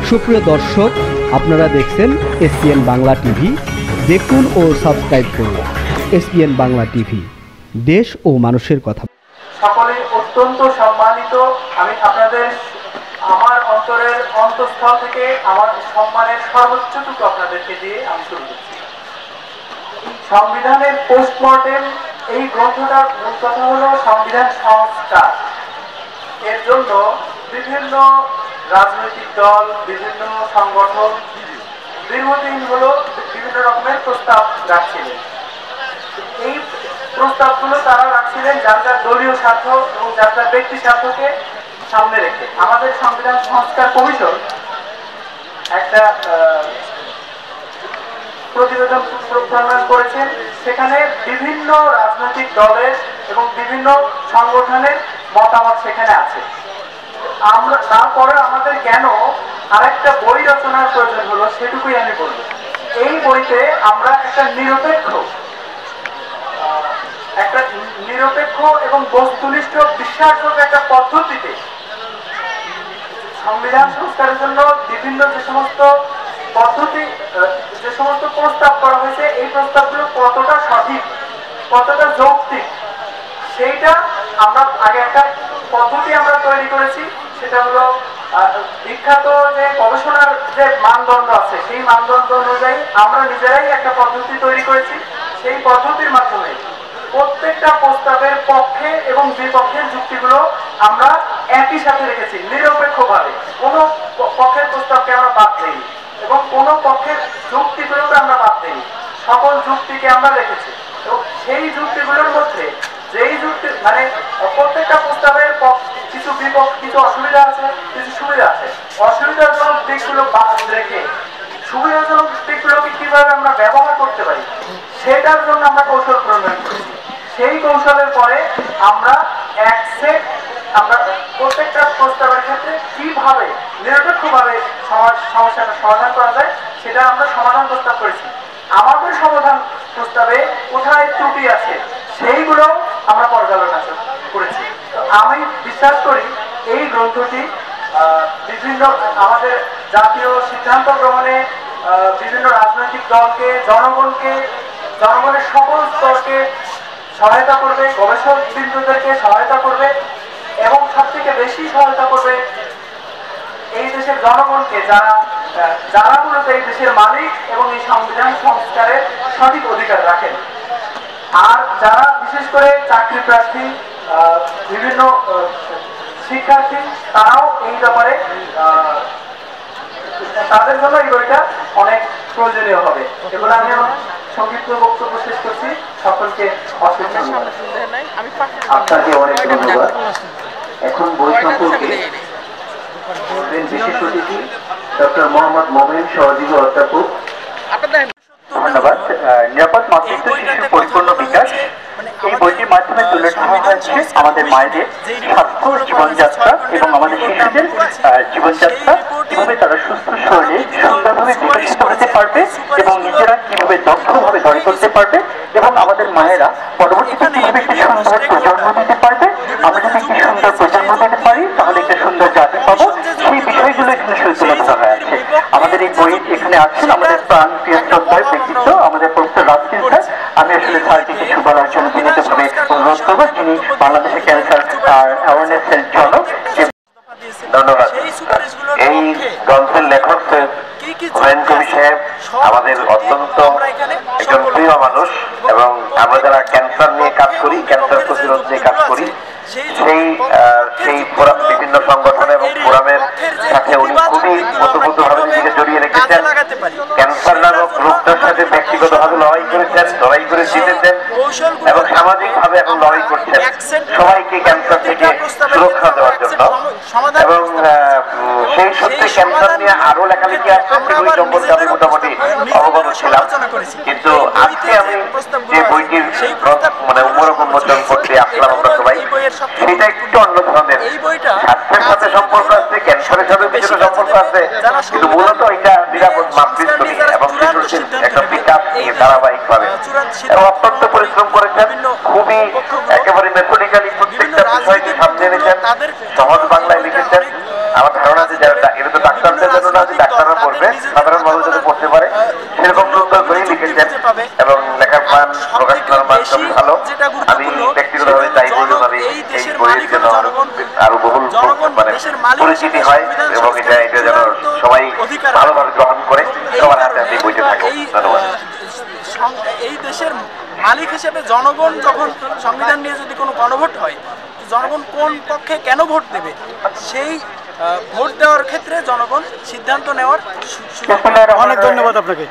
সুপ্রিয় দর্শক, আপনারা দেখছেন এসপিএন বাংলা টিভি। দেখুন ও সাবস্ক্রাইব করুন এসপিএন বাংলা টিভি, দেশ ও মানুষের কথা। সকলে অত্যন্ত সম্মানিত। আমি আপনাদের আমার অন্তরের অন্তঃস্থল থেকে আমার সম্মানের সর্বোচ্চটুকু আপনাদেরকে দিয়ে আমি শুরু করছি। সংবিধানের পোস্টমর্টেম এই গ্রন্থটার মূল কথা হলো সংবিধান সংস্কার। এর জন্য বিভিন্ন রাজনৈতিক দল, বিভিন্ন সংগঠন দীর্ঘদিন হলো বিভিন্ন রকমের প্রস্তাব রাখছিলেন। এই প্রস্তাবগুলো তারা রাখছিলেন যার যার দলীয় স্বার্থ এবং যার যার ব্যক্তি স্বার্থকে সামনে রেখে। আমাদের সংবিধান সংস্কার কমিশন একটা প্রতিবেদন প্রণয়ন করেছেন। সেখানে বিভিন্ন রাজনৈতিক দলের এবং বিভিন্ন সংগঠনের মতামত সেখানে আছে। আমরা তারপরে আমাদের কেন আরেকটা বই রচনার প্রয়োজন হলো সেটুকুই আমি বলবো। এই বইতে আমরা একটা নিরপেক্ষ এবং বস্তুনিষ্ঠ বিশ্বাসযোগ্য একটা পদ্ধতিতে সংবিধান সংস্কারের জন্য বিভিন্ন যে সমস্ত পদ্ধতি, যে সমস্ত প্রস্তাব করা হয়েছে, এই প্রস্তাবগুলো কতটা সঠিক, কতটা যৌক্তিক, সেইটা আমরা আগে একটা পদ্ধতি আমরা তৈরি করেছি। সেটা হলো বিখ্যাত যে গবেষণার যে মানদণ্ড আছে, সেই মানদণ্ড অনুযায়ী আমরা নিজেরাই একটা পদ্ধতি তৈরি করেছি। সেই পদ্ধতির মাধ্যমে প্রত্যেকটা প্রস্তাবের পক্ষে এবং বিপক্ষের যুক্তিগুলো আমরা একই সাথে রেখেছি নিরপেক্ষভাবে। কোনো পক্ষের প্রস্তাবকে আমরা বাদ দিইনি এবং কোনো পক্ষের যুক্তিগুলোকে আমরা বাদ দিইনি, সকল যুক্তিকে আমরা রেখেছি। এবং সেই যুক্তিগুলোর মধ্যে যেই যুক্তি মানে প্রত্যেকটা প্রস্তাবের কিছু বিপক্ষ, কিছু অসুবিধা আছে, কিছু সুবিধা আছে। অসুবিধাজনক দিকগুলো বাদ রেখে সুবিধাজনক দিকগুলোকে কিভাবে আমরা ব্যবহার করতে পারি সেটার জন্য আমরা কৌশল প্রণয়ন করেছি। সেই কৌশলের পরে আমরা আমরা প্রত্যেকটা প্রস্তাবের ক্ষেত্রে কিভাবে নিরপেক্ষভাবে সমস্যাটা সমাধান করা যায় সেটা আমরা সমাধান প্রস্তাব করেছি। আমাদের সমাধান প্রস্তাবে কোথায় ত্রুটি আছে সেইগুলো আমরা পর্যালোচনা করেছি। তো আমি বিশ্বাস করি এই গ্রন্থটি বিভিন্ন আমাদের জাতীয় সিদ্ধান্ত গ্রহণে বিভিন্ন রাজনৈতিক দলকে, জনগণের সকল স্তরকে সহায়তা করবে, গবেষক বিন্দুদেরকে সহায়তা করবে এবং সবথেকে বেশি সহায়তা করবে এই দেশের জনগণকে, যারা মূলত এই দেশের মালিক এবং এই সংবিধান সংস্কারের সঠিক অধিকার রাখেন। আর যারা বিশেষ করে চাকরি প্রার্থী, বিভিন্ন শিক্ষার্থী, তারাও এই ব্যাপারে তাদের জন্য এই বইটা অনেক প্রয়োজনীয় হবে। এগুলো আমি সংক্ষিপ্ত বক্তব্য শেষ করছি। সকলকে অসংখ্য আপনাকে অনেক ধন্যবাদ। এখন বই সম্পর্কে বিশেষ অতিথি ডক্টর মোহাম্মদ মোমেন, সহযোগী অধ্যাপক। ধন্যবাদ। নিরাপদ মাতৃত্ব শিশুর পরিপূর্ণ বিকাশ, এই বইটির মাধ্যমে তুলে ধরা হয়েছে আমাদের মায়েদের স্বাস্থ্য জীবনযাত্রা এবং আমাদের শিশুদের জীবনযাত্রা, কিভাবে তারা সুস্থ শরীরে সুন্দরভাবে বিকশিত হতে পারবে এবং নিজেরা কিভাবে দক্ষভাবে ধরে করতে পারবে এবং আমাদের মায়েরা পরবর্তীতে কিভাবে একটি সুন্দর প্রজন্ম দিতে পারবে। আমরা যদি একটি সুন্দর প্রজন্ম দিতে পারি তাহলে একটা সুন্দর জাতি পাবো। সেই বিষয়গুলো এখানে তুলে ধরা হয়ে আছে। আমাদের এই বই এখানে আছেন আমাদের প্রাণ প্রিয় শ্রদ্ধার ব্যক্তিত্ব আমাদের প্রফেসর রাজকিন স্যার। আমি আসলে স্যারকে কিছু বলার জন্য বিনীতভাবে অনুরোধ করবো, যিনি বাংলাদেশের ক্যান্সার অ্যাওয়ারনেসের জনক। ধন্যবাদ। এই গ্রন্থের লেখক হুমায়ুন কবির সাহেব আমাদের অত্যন্ত একজন প্রিয় মানুষ এবং আমরা যারা ক্যান্সার নিয়ে কাজ করি, ক্যান্সার প্রতিরোধ নিয়ে কাজ করি, সেই বিভিন্ন সংগঠন এবং ফোরামের সাথে উনি খুবই ওতপ্রোতভাবে নিজেকে জড়িয়ে রেখেছেন। ক্যান্সার নামক রোগটার সাথে ব্যক্তিগতভাবে লড়াই করেছেন, লড়াই করে জিতেছেন এবং সামাজিকভাবে এখন লড়াই করছেন সবাইকে ক্যান্সার থেকে সুরক্ষা দেওয়ার জন্য। এবং সেই সত্যি ক্যান্সার নিয়ে আরো লেখালেখি আসছে, সেগুলি সম্পর্কে আমি মোটামুটি অবগত ছিলাম। কিন্তু আজকে আমি যে বইটির উন্মোচন করতে আসলাম আমরা সবাই, সেটা একটু অন্য ধরনের। স্বাস্থ্যের সাথে সম্পর্ক আছে, ক্যান্সারের সাথে কিছুটা সম্পর্ক আছে, কিন্তু মূলত এটা নিরাপদ মাতৃত্ব নিয়ে এবং শিশুর একটা বিকাশ নিয়ে ধারাবাহিকভাবে এবং অত্যন্ত পরিশ্রম করেছেন। খুবই একেবারে মেথডিক্যালি প্রত্যেকটা বিষয়কে সামনে এনেছেন। সহজ বাংলায় লিখেছেন। আমার ধারণা আছে যারা এটা তো ডাক্তারদের জন্য না, যে ডাক্তাররা পড়বে, সাধারণ মানুষ যাতে পড়তে পারে সেরকম সুন্দর করেই লিখেছেন এবং লেখার মান প্রকাশনার মান সব ভালো। আমি ব্যক্তিগতভাবে চাই বলুন আমি এই বইয়ের জন্য আরো বহুল মানে পরিচিতি হয় এবং এটা যেন সবাই ভালোভাবে গ্রহণ করে সবার হাতে হাতে বইতে থাকে। ধন্যবাদ। এই দেশের মালিক হিসেবে জনগণ যখন সংবিধান নিয়ে যদি কোনো গণভোট হয়, জনগণ কোন পক্ষে কেন ভোট দেবে সেই ভোট দেওয়ার ক্ষেত্রে জনগণ সিদ্ধান্ত নেওয়ার সুযোগ। অনেক ধন্যবাদ আপনাকে।